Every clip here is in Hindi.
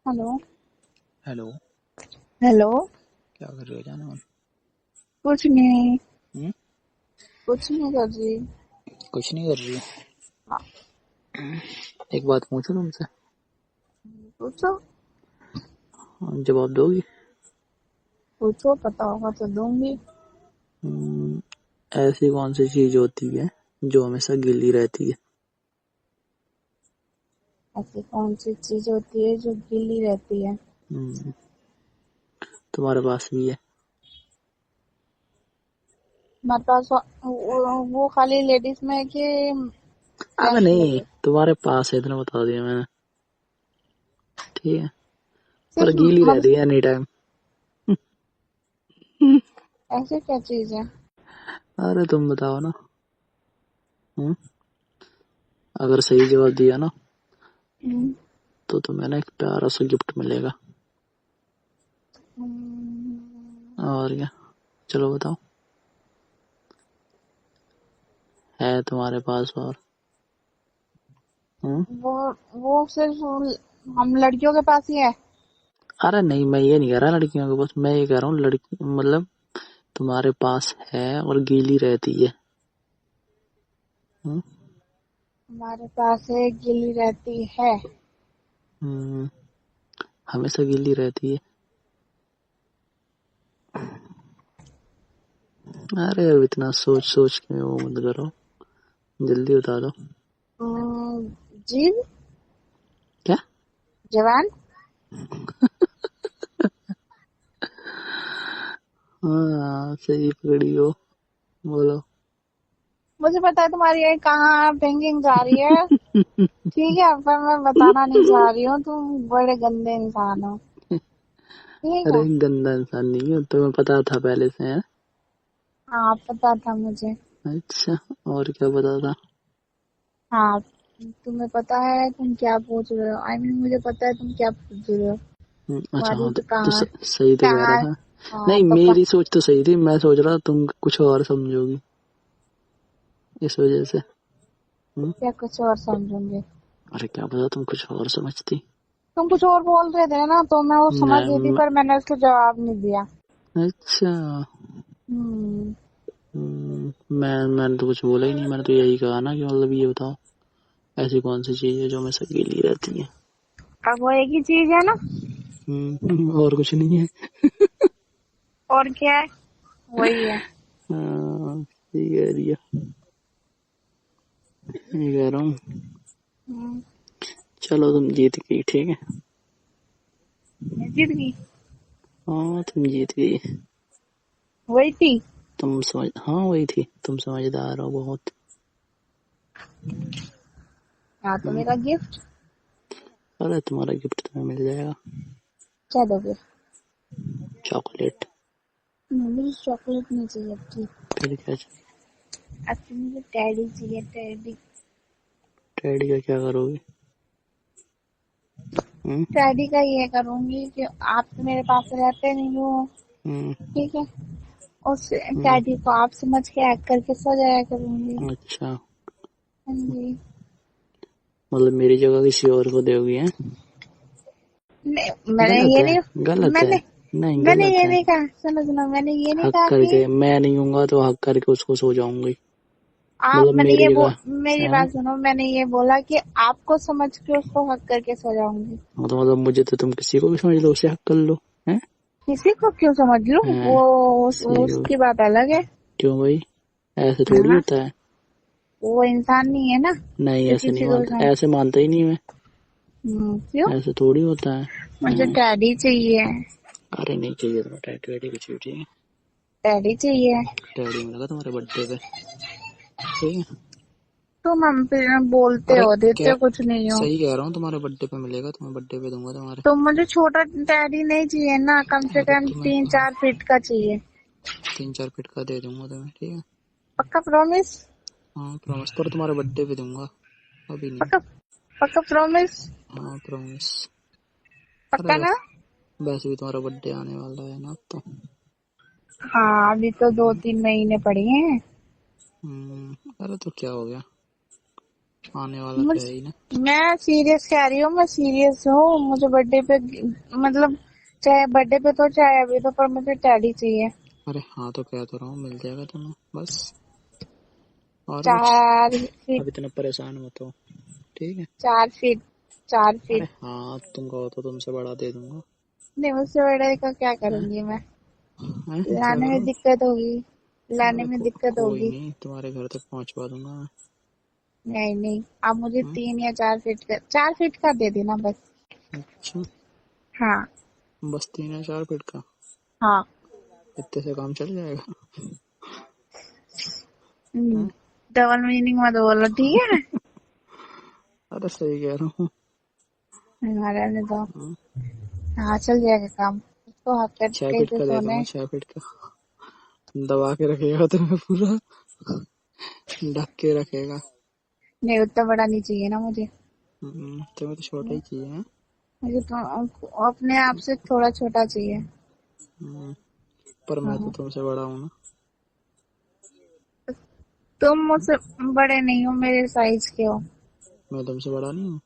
हेलो। हेलो। हेलो। क्या कर रहे हो जानवर? कुछ नहीं। हम्म? कुछ नहीं कर रही। कुछ नहीं कर रही हो? हाँ, एक बात पूछूं तुमसे? पूछो। जवाब दोगी? पूछो, पता होगा तो दूंगी। हम्म, ऐसी कौन सी चीज होती है जो हमेशा गीली रहती है? ऐसी कौन सी चीज होती है जो गीली रहती है? हम्म, तुम्हारे पास भी है। हमारे पास वो खाली लेडीज में है कि अबे जेंट्स में नहीं, भी? तुम्हारे पास है, इतना बता दिया मैंने। ठीक है, पर सिर्फ गीली रहती है एनी टाइम। ऐसी क्या चीज है? अरे तुम बताओ ना। हम्म, अगर सही जवाब दिया ना हम्म, तो तुम्हें ना एक प्यारा सा गिफ्ट मिलेगा। और क्या? चलो बताओ। है तुम्हारे पास और? हम्म, वो सिर्फ हम लड़कियों के पास ही है। अरे नहीं, मैं ये नहीं कह रहा लड़कियों के पास, मैं ये कह रहा हूँ लड़की मतलब तुम्हारे पास है और गीली रहती है। हम्म, हमारे पास है, गीली रहती है। हम्म, हमेशा गीली रहती है। अरे अब इतना सोच सोच के वो मत करो, जल्दी बता दो। जीव। क्या? जवान। हाँ, सही पकड़ी हो। बोलो। मुझे पता है तुम्हारी ये कहाँ थिंकिंग जा रही है। ठीक है, पर मैं बताना नहीं चाह रही हूँ, तुम बड़े गंदे इंसान हो। ठीक अरे है। गंदा इंसान नहीं हूँ, तुम्हें पता था पहले से है? हाँ, पता था मुझे। अच्छा, और क्या पता था? हाँ, तुम्हें पता है तुम क्या पूछ रहे हो। मुझे पता है तुम क्या पूछ रहे हो। अच्छा तुम्हारी हाँ, तो तो कहाँ सही तो कह कहाँ। रहा था। हाँ नहीं, तो मेरी सोच तो सही थी, मैं सोच रहा था तुम कुछ और समझोगी, इस वजह से। हम्म, क्या कुछ और समझूंगी? अरे क्या पता तुम कुछ और समझती। तुम कुछ और बोल रहे थे ना, तो मैं वो समझ गई थी, मैं, पर मैंने उसको जवाब नहीं दिया। अच्छा। हम्म। मैंने तो कुछ बोला ही नहीं, मैंने तो यही कहा ना कि मतलब ये बताओ ऐसी कौन सी चीज है जो हमेशा गीली रहती है। अब वो एक ही चीज है ना। और कुछ नहीं है। और क्या है? वही है। हाँ, सही कह रही है। ये कह रहा हूँ। हम्म, चलो तुम जीत गई, ठीक है। मैं जीत गई। हाँ, तुम जीत गई। वही थी। तुम समझ, हाँ वही थी, तुम समझदार हो बहुत। हाँ, तो हम्म, मेरा गिफ्ट अरे तुम्हारा गिफ्ट तुम्हें मिल जाएगा। क्या दोगे? चॉकलेट। मुझे चॉकलेट नहीं चाहिए थी। फिर क्या चाहिए? अब मुझे टेडी चाहिए, टेडी। टेडी का क्या करोगे? हम्म, टेडी का ये करूंगी कि आप तो मेरे पास रहते नहीं हो। हम्म, ठीक है। उस हम्म, टेडी को आप समझ के हैक करके सो जाया करूंगी। अच्छा, हाँ जी। मतलब मेरी जगह किसी और को दोगी है? नहीं, मैंने गलत ये है, नहीं। गलत है। मैंने नहीं, मैंने गलत ये है। नहीं कहा, सुनो सुनो, मैंने ये नहीं हक कहा कि करके मैं नहीं हूँगा तो हक करके उसको सो जाऊंगी। आप। मतलब मेरी जगह मेरी है ना। बात सुनो, मैंने ये बोला कि आपको समझ के उसको हक करके सो जाऊंगी। मतलब मुझे तो तुम किसी को भी समझ लो, उसे हक कर लो। है? किसी को क्यों समझ लूं, हाँ, वो किसी को भी। उसकी बात अलग है। क्यों भाई? ऐसे थोड़ी हाँ, होता है। वो इंसान नहीं है ना, नहीं, जो ऐसे नहीं किसी को मानता, ऐसे मानता ही नहीं मैं। क्यों? ऐसे थोड़ी होता है। मुझे हाँ, टैडी चाहिए। अरे नहीं चाहिए तुम्हें टैटू वैटू कुछ भी, ठीक है। टैडी चाहिए। टैडी मिलेगा तुम्हारे बर्थडे पे, ठीक है। तुम हम पे बोलते अरे हो, क्या, देते कुछ नहीं हो। सही कह रहा हूँ, तुम्हारे बर्थडे पे मिलेगा, तुम्हें बर्थडे पे दूंगा तुम्हारे। तो मुझे छोटा टैडी नहीं चाहिए ना, कम से अरे कम तुम्हें 3-4 फीट का चाहिए। 3-4 फीट का दे दूंगा तुम्हें, ठीक है। पक्का प्रॉमिस? हाँ प्रॉमिस, पर तुम्हारे बर्थडे पे दूंगा, अभी नहीं। पक्का? पक्का प्रॉमिस? हाँ प्रॉमिस। अरे पक्का ना? वैसे भी तुम्हारा बर्थडे आने वाला है ना, तो हाँ, अभी तो 2-3 महीने पड़े हैं। अरे तो क्या हो गया? आने वाला तो है ही ना। मैं सीरियस कह रही हूँ, मैं सीरियस हूँ। मुझे बर्थडे पे मतलब चाहे बर्थडे पे तो चाहे अभी तो, पर मुझे टेडी चाहिए। अरे हाँ तो कह तो रहा हूँ मिल जाएगा तुम्हें, बस और कुछ। 4 फीट। अब इतना परेशान मत हो, ठीक है। 4 फीट। 4 फीट। अरे हाँ तुम कहो तो तुमसे बड़ा दे दूंगा। नहीं, उससे बड़े का क्या हैं? करूंगी मैं? हैं? क्या लाने में करो? दिक्कत होगी। लाने अरे में दिक्कत कोई होगी। नहीं, तुम्हारे घर तक पहुंचवा दूंगा मैं। नहीं नहीं, आप मुझे हैं? 3 या 4 फीट का, 4 फीट का दे देना बस। अच्छा, हाँ। बस 3 या 4 फीट का? हाँ। इतने से काम चल जाएगा? हैं? डबल मीनिंग मत बोलो, ठीक है? अरे सही कह रहा हूँ। रहने दो। हाँ, हाँ, चल जाएगा काम। उसको हाथ कर 6 फीट कैसे का दे दूंगा, सोने। 6 फीट का। दबा के रखेगा तुम्हें पूरा, ढक के रखेगा। नहीं, उतना बड़ा नहीं चाहिए ना मुझे। तुम्हें तो छोटा ही चाहिए है। मुझे तो अपने आप से थोड़ा छोटा चाहिए। पर मैं तो हाँ। तुमसे बड़ा हूँ ना। तुम मुझसे बड़े नहीं हो, मेरे साइज के हो। मैं तुमसे बड़ा नहीं हूँ?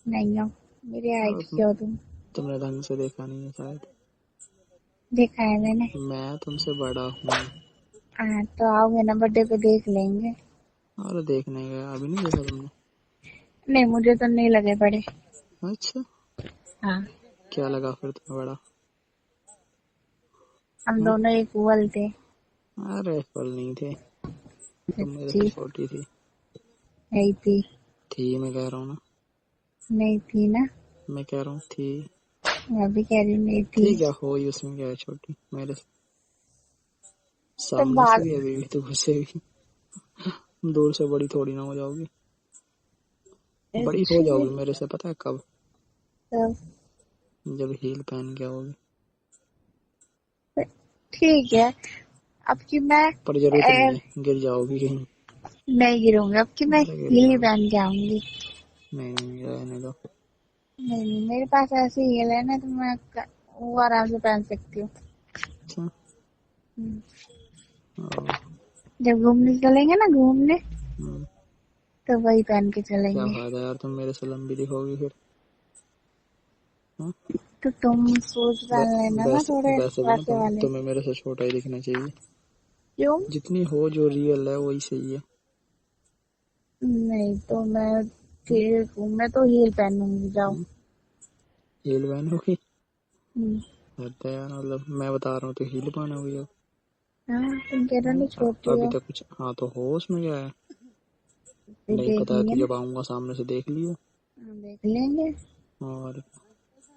नहीं हो। मेरे हाइट और के हो तुम। तुमने ढंग से देखा नहीं है शायद। देखा है मैंने। मैं तुमसे बड़ा हूँ। हाँ, तो आओगे ना बर्थडे पे देख लेंगे। अरे देखने गया, अभी नहीं देखा तुमने? नहीं, मुझे तो नहीं लगे बड़े। अच्छा, हाँ। क्या लगा फिर तुम्हें बड़ा? हम हाँ? दोनों इक्वल थे। अरे फल नहीं थे, तुम मेरे से सच्ची। छोटी थी। नहीं थी। थी मैं कह रहा हूँ ना। नहीं थी ना। मैं कह रहा हूँ थी। मैं भी कह रही हूँ नहीं थी। ठीक है, हो ही, उसमें क्या है, छोटी मेरे से। तुम सामने से भाग। भी अभी भी तो गुस्से भी। दूर से बड़ी थोड़ी ना हो जाओगी। बड़ी हो अच्छी। जाओगी मेरे से, पता है कब? तो जब हील पहन के आओगी। ठीक है। अब की मैं पर जरूरत नहीं है, गिर जाओगी कहीं। नहीं गिरूंगी। अब की मैं अरे गिर हील जाओगी। पहन के आऊंगी। नहीं नहीं, रहने दो। नहीं नहीं, मेरे पास ऐसी हील है ना, तो मैं वो आराम से पहन सकती हूँ। अच्छा। हम्म। और, जब घूमने चलेंगे ना, घूमने, हम्म, तो वही पहन के क्या चलेंगे। फायदा यार, तुम मेरे से लंबी दिखोगी फिर। हाँ? तो तुम शूज पहन लेना ना, वैसे थोड़े वैसे भी ना वैसे वाले। तुम्हें मेरे से छोटा ही दिखना चाहिए। क्यों? जितनी हो, जो रियल है वही सही है। नहीं तो मैं हम्म, ठीक हूँ, मैं तो हील पहनूंगी, जाओ। हम्म, हील पहनोगी? हम्म। रहता है यार, मतलब मैं बता रहा हूँ तो हील पहनोगी अब? हाँ, तुम कह रहे हो ना छोटी अभी हो। तक कुछ, हाँ तो हो, उसमें क्या है? फिर नहीं पता है देखेंगे तो ना। जब आऊंगा सामने से देख लियो। हाँ, देख लेंगे। और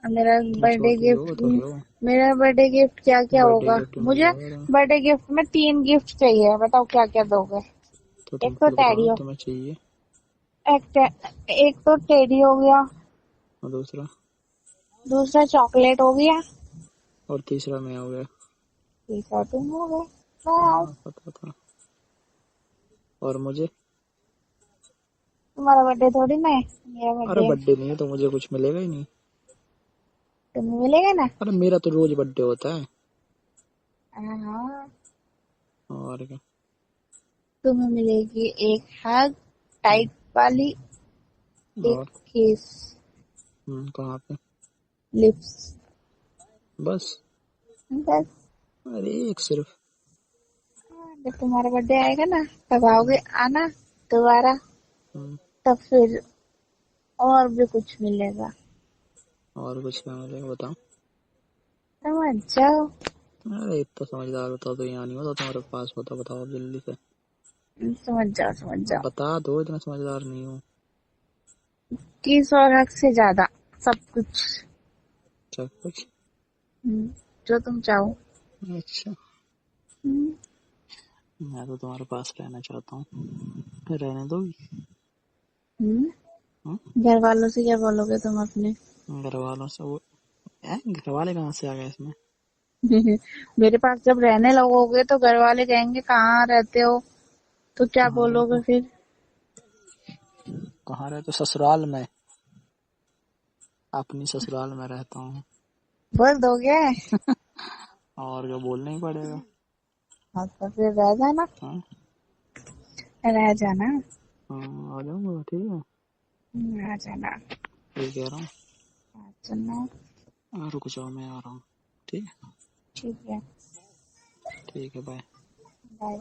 अब मेरा तुम बर्थडे छोटी हो गिफ्ट। तो हो। मेरा बर्थडे गिफ्ट क्या क्या बर्थडे होगा गिफ्ट मिल मुझे? जाएगा तुम्हें। बर्थडे गिफ्ट में 3 गिफ्ट चाहिए, बताओ क्या क्या दोगे? तो एक तुम तो खुद बताओ टेडी ना हो। तुम्हें चाहिए। एक तो टेडी हो गया। और दूसरा? दूसरा चॉकलेट हो गया। और तीसरा मैं हो गया। तीसरा तुम हो गए। हाँ बस। पता था। और मुझे? तुम्हारा बर्थडे थोड़ी ना है, मेरा अरे बर्थडे है। बर्थडे नहीं है तो मुझे कुछ मिलेगा ही नहीं। तुम्हें मिलेगा ना। अरे मेरा तो रोज बर्थडे होता है। हाँ। और क्या? तुम्हें मिलेगी एक हग, टाइट वाली, एक और किस, कहाँ पे? लिप्स। बस? बस। अरे एक सिर्फ? जब तुम्हारा बर्थडे आएगा ना, तब आओगे आना दोबारा। हम्म, तब फिर और भी कुछ मिलेगा। और कुछ क्या मिलेगा बताओ? समझ जाओ। अरे इतना समझदार होता तो यहाँ नहीं होता, तुम्हारे पास होता, बताओ जल्दी से। समझ जाओ, समझ अब जाओ। बता दो, इतना समझदार नहीं हूँ। किस और हक से ज्यादा सब कुछ। सब कुछ? जो तुम चाहो। अच्छा, हम्म। मैं तो तुम्हारे पास रहना चाहता हूँ, रहने दोगी? घर वालों से क्या बोलोगे तुम अपने? घर वालों से वो, घर वाले कहाँ से आ गए इसमें? मेरे पास जब रहने लगोगे तो घर वाले कहेंगे कहाँ रहते हो, तो क्या कहाँ रहते बोलोगे हो? फिर? कहाँ रहते हो? ससुराल में। अपनी ससुराल में रहता हूँ। बोल दोगे? और क्या, बोलना ही पड़ेगा। हाँ, तो फिर रह जाना। हाँ। रह जाना। हाँ, आ जाऊंगा, ठीक है। आ जाना। ये कह रहा हूँ। आ जाना। रुक जाओ, मैं आ रहा हूँ। ठीक है। ठीक है। ठीक है, बाय। बाय।